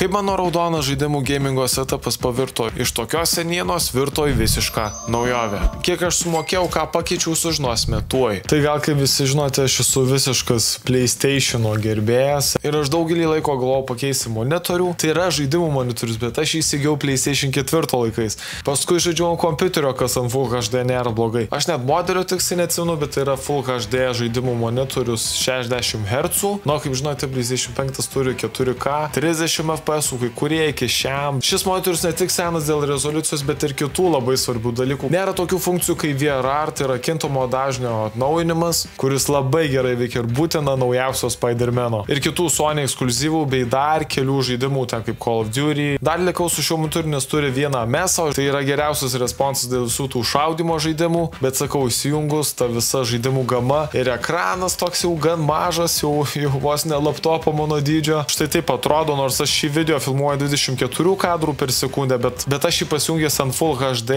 Kaip mano raudonas žaidimų gamingo setupas pavirto iš tokios senienos virto į visišką naujovę. Kiek aš sumokėjau, ką pakeičiau, sužinosime tuoj. Tai gal kaip visi žinote, aš esu visiškas PlayStation'o gerbėjas ir aš daugelį laiko galvojau pakeisti monitorių. Tai yra žaidimų monitorius, bet aš įsigijau PlayStation 4 laikais. Paskui žaidžiau ant kompiuterio, kas ant Full HD nėra blogai. Aš net modelio tiksliai neatsimenu, bet tai yra Full HD žaidimų monitorius 60 Hz. Nu, kaip žinote, PlayStation 5 turi 4K, 30 FPS, kai kurie iki šiam. Šis monitorius ne tik senas dėl rezoliucijos, bet ir kitų labai svarbių dalykų. Nėra tokių funkcijų kaip VRR, tai yra kintamo dažnio atnaujinimas, kuris labai gerai veikia ir būtina naujausio Spider-Man'o. Ir kitų Sony ekskliuzyvų bei dar kelių žaidimų, ten kaip Call of Duty. Dar likau su šiuo monitoriu, nes turi vieną mesą, tai yra geriausias responsas dėl visų tų šaudimo žaidimų, bet sakau, įsijungus ta visa žaidimų gama ir ekranas toks jau gan mažas, jau vos ne laptopo mano dydžio. Štai taip atrodo, nors aš šį video filmuoju 24 kadrų per sekundę, bet aš jį pasijungęs ant Full HD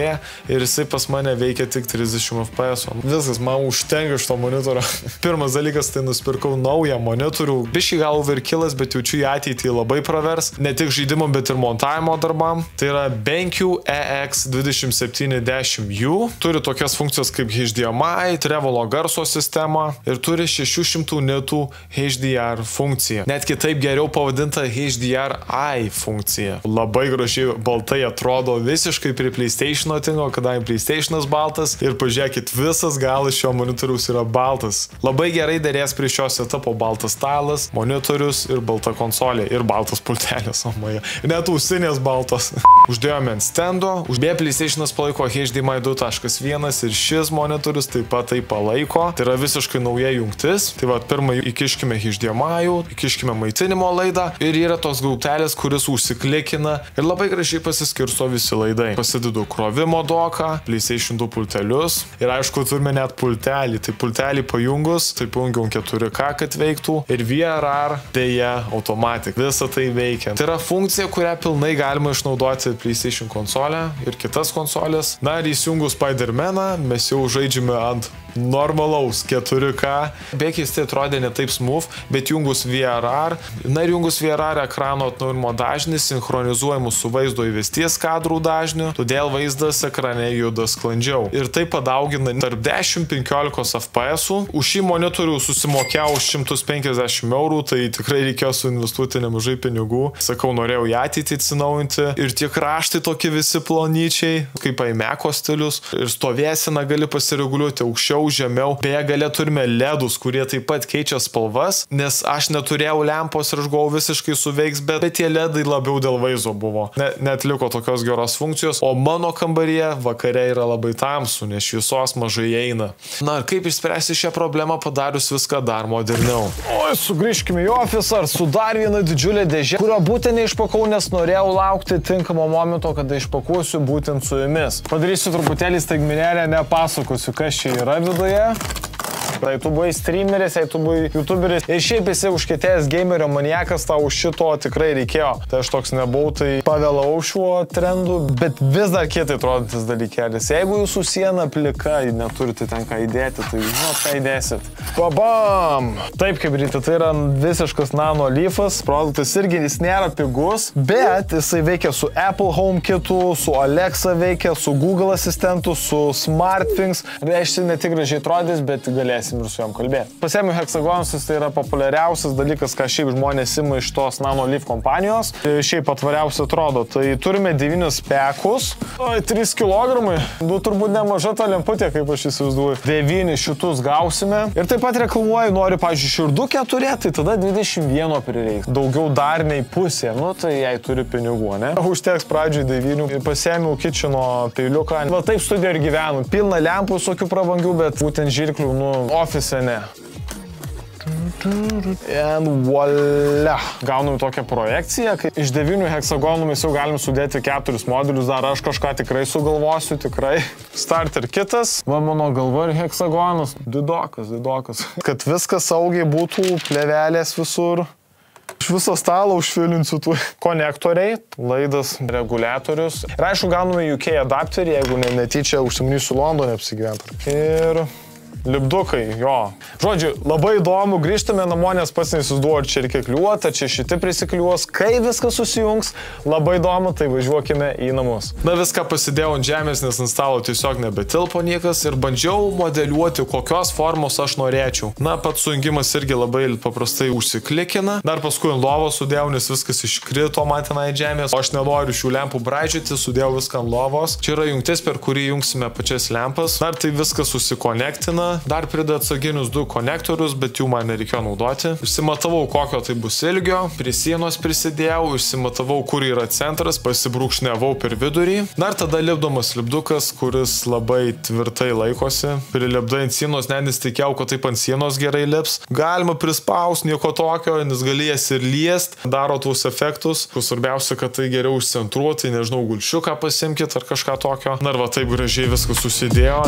ir jisai pas mane veikia tik 30 FPS. Viskas, man užtenka iš to monitorio. Pirmas dalykas, tai nusipirkau naują monitorių. Biškai gal overkillas, bet jaučiu į ateitį labai pravers. Ne tik žaidimų, bet ir montavimo darbam. Tai yra BenQ EX2710U. Turi tokias funkcijas kaip HDMI, Trevolo garso sistema ir turi 600 nitų HDR funkciją. Net kitaip geriau pavadinta HDRI funkcija. Labai gražiai baltai atrodo, visiškai prie PlayStation'o tingo, kadangi PlayStation'as baltas ir pažiūrėkit, visas galas šio monitoriaus yra baltas. Labai gerai derės prie šio setupo baltas stalas, monitorius ir balta konsolė ir baltas pultelis, o maja. Net ausinės baltos. Uždėjome ant stendo, uždėję PlayStation'as palaiko HDMI 2.1 ir šis monitorius taip pat tai palaiko. Tai yra visiškai nauja jungtis. Tai va, pirmą įkiškime HDMI, įkiškime maitinimo laidą ir yra toks gaubtelis, kuris užsiklikina ir labai gražiai pasiskirsto visi laidai. Pasidedu krovimo doką, PlayStation 2 pultelius ir aišku, turime net pultelį. Tai pultelį pajungus, tai pajungiau 4K, kad veiktų ir VRR dėja automatik. Visa tai veikia. Tai yra funkcija, kurią pilnai galima išnaudoti PlayStation konsolę ir kitas konsolės. Na ir įsijungus Spider-Man'ą, mes jau žaidžiame ant normalaus 4K. Bekiais tai atrodė ne taip smooth, bet jungus VRR. Na ir jungus VRR ekrano atnaujinimo dažnis sinchronizuojamus su vaizdo įvesties kadrų dažniu, todėl vaizdas ekrane juda sklandžiau. Ir tai padaugina tarp 10-15 FPS. Už šį monitorių susimokėjau 150 eurų, tai tikrai reikėjo suinvestuoti nemažai pinigų. Sakau, norėjau į ateitį atsinaujinti. Ir tie kraštai tokie visi plonyčiai, kaip iMac'o stilius. Ir stovėsena gali pasireguliuoti aukščiau, žemiau. Beje, gale turime LEDus, kurie taip pat keičia spalvas, nes aš neturėjau lempos ir aš galvojau visiškai suveiks, bet tie LEDai labiau dėl vaizdo buvo. Net liko tokios geros funkcijos, o mano kambaryje vakare yra labai tamsu, nes šviesos mažai eina. Na ir kaip išspręsti šią problemą padarius viską dar moderniau? Oi, sugrįžkime į ofisą ar su dar viena didžiulė dėžė, kurio būtent neišpakau, nes norėjau laukti tinkamo momento, kada išpakuosiu būtent su jumis. Padarysiu truputėlį staigmenėlę, nepasakosiu, kas čia yra viduje. Tai tu buvai streameris, jei tu buvai youtuberis ir šiaip esi užkietėjęs gamerio maniakas, tau už šito tikrai reikėjo. Tai aš toks nebuvau, tai pavėlau šiuo trendu, bet vis dar kietai atrodantis dalykėlis. Jeigu jūsų siena plika, neturite ten ką įdėti, tai žinot, ką įdėsit. Babam! Taip kaip ryte, tai yra visiškas nano leafas, produktas irgi jis nėra pigus, bet jisai veikia su Apple HomeKitu, su Alexa veikia, su Google asistentu, su SmartThings. Reiškia, ne tik gražiai atrodys, bet galės ir su jom kalbėti. Pasiėmiau Hexagonus, tai yra populiariausias dalykas, ką šiaip žmonės ima iš tos Nano Leaf kompanijos. Šiaip atvariausiai atrodo. Tai turime 9 pekus, 3 kg. Turbūt nemaža ta lemputė, kaip aš įsivaizduoju. 9 šitus gausime. Ir taip pat reklamuoju, noriu, pavyzdžiui, širdukę turėti, tai tada 21 prireiks. Daugiau dar nei pusė. Nu, tai jei turi pinigų, ne? Užteks pradžiai 9. Ir pasiėmiau kitcheno peiliuką. Va taip studijoje ir gyvenu. Pilna lempų, visokių prabangių, bet būtent žirklių, ofise ne. And voila. Gaunam tokią projekciją, kai iš 9 heksagonų mes jau galim sudėti 4 modelius, dar aš kažką tikrai sugalvosiu, tikrai. Starter kitas, va mano galva ir heksagonas, didokas. Kad viskas saugiai būtų, plevelės visur. Iš viso stalo užfilinsiu tų konektoriai, laidas, reguliatorius. Ir aišku, gauname UK adapterį, jeigu netyčia užsimanysiu Londone apsigyventi. Ir lipdukai, jo. Žodžiu, labai įdomu, grįžtame namo, nes pats neįsivaizduoju, čia reikia kliuoti, čia šitie prisikliuos, kai viskas susijungs, labai įdomu, tai važiuokime į namus. Na, viską pasidėjau ant žemės, nes ant stalo tiesiog nebetilpo niekas ir bandžiau modeliuoti, kokios formos aš norėčiau. Na, pats sujungimas irgi labai paprastai užsiklikina. Dar paskui ant lovos sudėjau, nes viskas iškrito man tenai žemės. O aš nenoriu šių lempų braidžioti, sudėjau viską ant lovos. Čia yra jungtis, per kurį jungsime pačias lempas. Dar tai viskas susikonektina. Dar prideda atsarginius 2 konektorius, bet jų man nereikėjo naudoti. Išsimatavau, kokio tai bus ilgio. Prie sienos prisidėjau, išsimatavau, kur yra centras, pasibrūkšniavau per vidurį. Dar tada lipdomas lipdukas, kuris labai tvirtai laikosi. Prilipdai ant sienos, nesitikėjau, kad taip ant sienos gerai lips. Galima prispausti, nieko tokio, nes galės ir liest, daro tuos efektus. Svarbiausia, kad tai geriau užcentruoti, nežinau, gulšiuką pasimkit ar kažką tokio. Na ir va taip gražiai viskas susidėjo.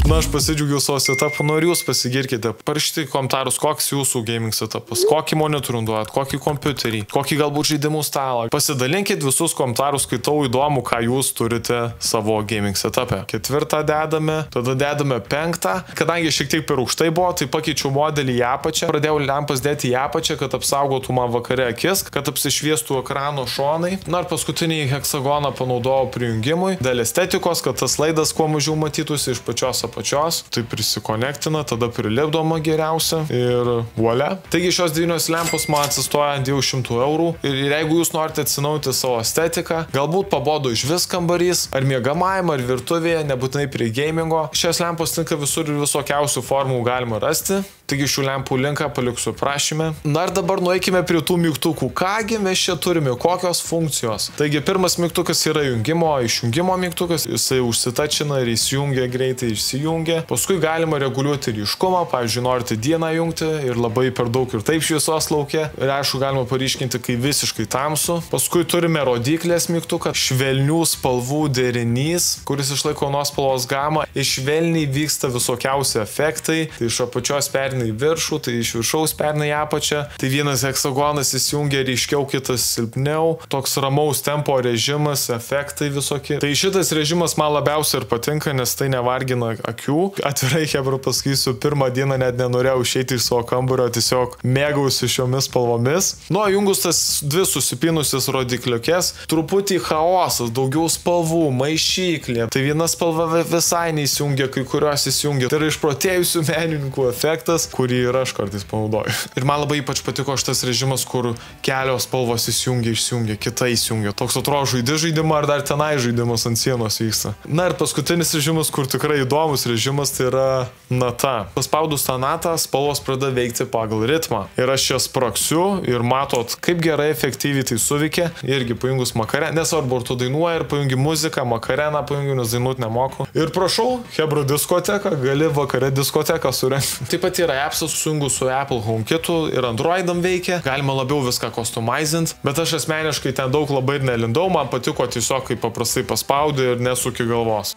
Na, aš pasidžiaugiau savo setupu, nu ir jūs pasigirkite. Parašykite komentarus, koks jūsų gaming setupas, kokį monitorių naudojat, kokį kompiuterį, kokį galbūt žaidimų stalą. Pasidalinkit visus komentarus, skaitau įdomu, ką jūs turite savo gaming setup'e. 4 dedame, tada dedame 5. Kadangi šiek tiek per aukštai buvo, tai pakeičiau modelį į apačią. Pradėjau lempas dėti į apačią, kad apsaugotų man vakare akis, kad apsišviestų ekrano šonai. Na ir paskutinį heksagoną panaudojau prijungimui. Dėl estetikos, kad tas laidas kuo mažiau matytųsi iš pačios apačios, tai prisikonektina, tada prilipdoma geriausia ir volia. Taigi šios 9 lempos man atsistoja ant 200 eurų ir jeigu jūs norite atsinaujinti savo estetiką, galbūt pabodo iš vis kambarys, ar miegamajame, ar virtuvėje, nebūtinai prie gamingo, šios lempos tinka visur ir visokiausių formų galima rasti. Taigi šių lempų linką paliksiu aprašyme. Na ir dabar nueikime prie tų mygtukų. Kągi mes čia turime, kokios funkcijos. Taigi pirmas mygtukas yra išjungimo mygtukas, jisai užsitačina ir įsijungia greitai, išsijungia. Paskui galima reguliuoti ryškumą, pavyzdžiui, norite dieną jungti ir labai per daug ir taip šviesos laukia. Ir aišku, galima paryškinti, kai visiškai tamsu. Paskui turime rodyklės mygtuką, švelnių spalvų derinys, kuris išlaiko nuo spalvos gamą. Iš švelniai vyksta visokiausi efektai, tai iš apačios perina į viršų, tai iš viršaus perina į apačią. Tai vienas heksagonas įsijungia ryškiau, kitas silpniau. Toks ramaus tempo režimas, efektai visokie. Tai šitas režimas man labiausiai ir patinka, nes tai nevargina akių. Atvirai, hebra, pasakysiu, pirmą dieną net nenorėjau išeiti iš savo kambario, tiesiog mėgausiu šiomis spalvomis. Nu, jungus tas 2 susipinusias rodikliukės, truputį chaosas, daugiau spalvų, maišyklė. Tai viena spalva visai neįsijungia, kai kurios įsijungia. Tai yra išprotėjusių menininkų efektas, kurį ir aš kartais panaudoju. Ir man labai ypač patiko šitas režimas, kur kelios spalvos įsijungia, išsijungia, kita įsijungia. Toks atrodo žaidimą ar dar tenai žaidimas ant sienos vyksta. Na ir paskutinis režimas, kur tikrai įdomus režimas, tai yra nata. Paspaudus tą natą, spalvos pradeda veikti pagal ritmą. Ir aš čia spraksiu ir matot, kaip gerai efektyviai tai suveikia. Irgi pajungus makareną, nesvarbu, ar tu dainuoji, ir pajungi muziką, makareną pajungi, nes dainuot nemoku. Ir prašau, hebra diskoteka, gali vakare diskoteką surengti. Taip pat yra appsas sujungus su Apple HomeKitu ir Androidam veikia. Galima labiau viską customizint, bet aš asmeniškai ten daug labai ir nelindau. Man patiko tiesiog, kaip paprastai paspaudi ir nesuki galvos.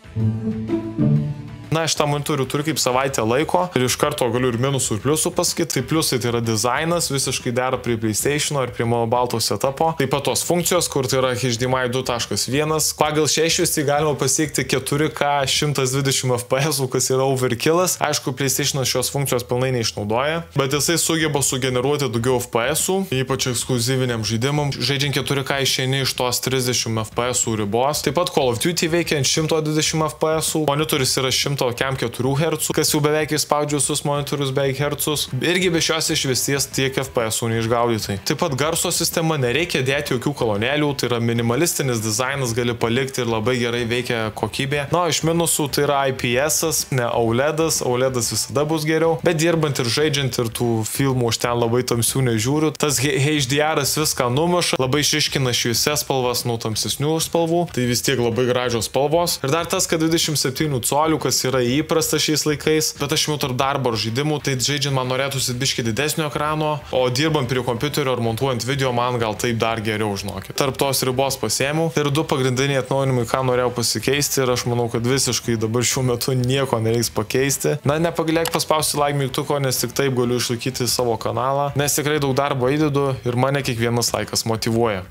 Na, šitą monitorių turiu kaip savaitę laiko ir iš karto galiu ir minusų ir pliusų pasakyti. Tai pliusai tai yra dizainas, visiškai dera prie PlayStation ir prie mano balto setupo. Taip pat tos funkcijos, kur tai yra HDMI 2.1. Pagal šią išvestį galima pasiekti 4K 120 FPS, kas yra overkillas. Aišku, PlayStation šios funkcijos pilnai neišnaudoja, bet jisai sugeba sugeneruoti daugiau FPS, ypač ekskluzyviniam žaidimam. Žaidžiant 4K išeini iš tos 30 FPS ribos. Taip pat Call of Duty veikia ant 120 FPS. Monitorius yra 104 Hz, kas jau beveik išspaudžia visus monitorius beveik hercus. Irgi be šios išvesties tiek FPS neišgaudytai. Taip pat garso sistema, nereikia dėti jokių kolonėlių, tai yra minimalistinis dizainas, gali palikti ir labai gerai veikia kokybė. Na, iš minusų tai yra IPS-as, ne OLED-as, OLED-as visada bus geriau, bet dirbant ir žaidžiant ir tų filmų už ten labai tamsių nežiūriu. Tas HDR-as viską numuša, labai išryškina šviesias spalvas nuo tamsesnių spalvų, tai vis tiek labai gražios spalvos. Ir dar tas, kad 27 colių, kas yra įprasta šiais laikais, bet aš jau tarp darbo ar žaidimų, tai žaidžiant man norėtųsi biškį didesnio ekrano, o dirbant prie kompiuterio ar montuojant video man gal taip dar geriau, žinokit. Tarp tos ribos pasiėmiau. Tai yra 2 pagrindiniai atnaujinimai, ką norėjau pasikeisti ir aš manau, kad visiškai dabar šiuo metu nieko nereiks pakeisti. Na, nepagailėk paspausti like mygtuko, nes tik taip galiu išlaikyti savo kanalą, nes tikrai daug darbo įdedu ir mane kiekvienas laikas motyvuoja.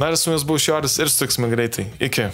Na ir su jumis buvau Joris ir sutiksime greitai. Iki.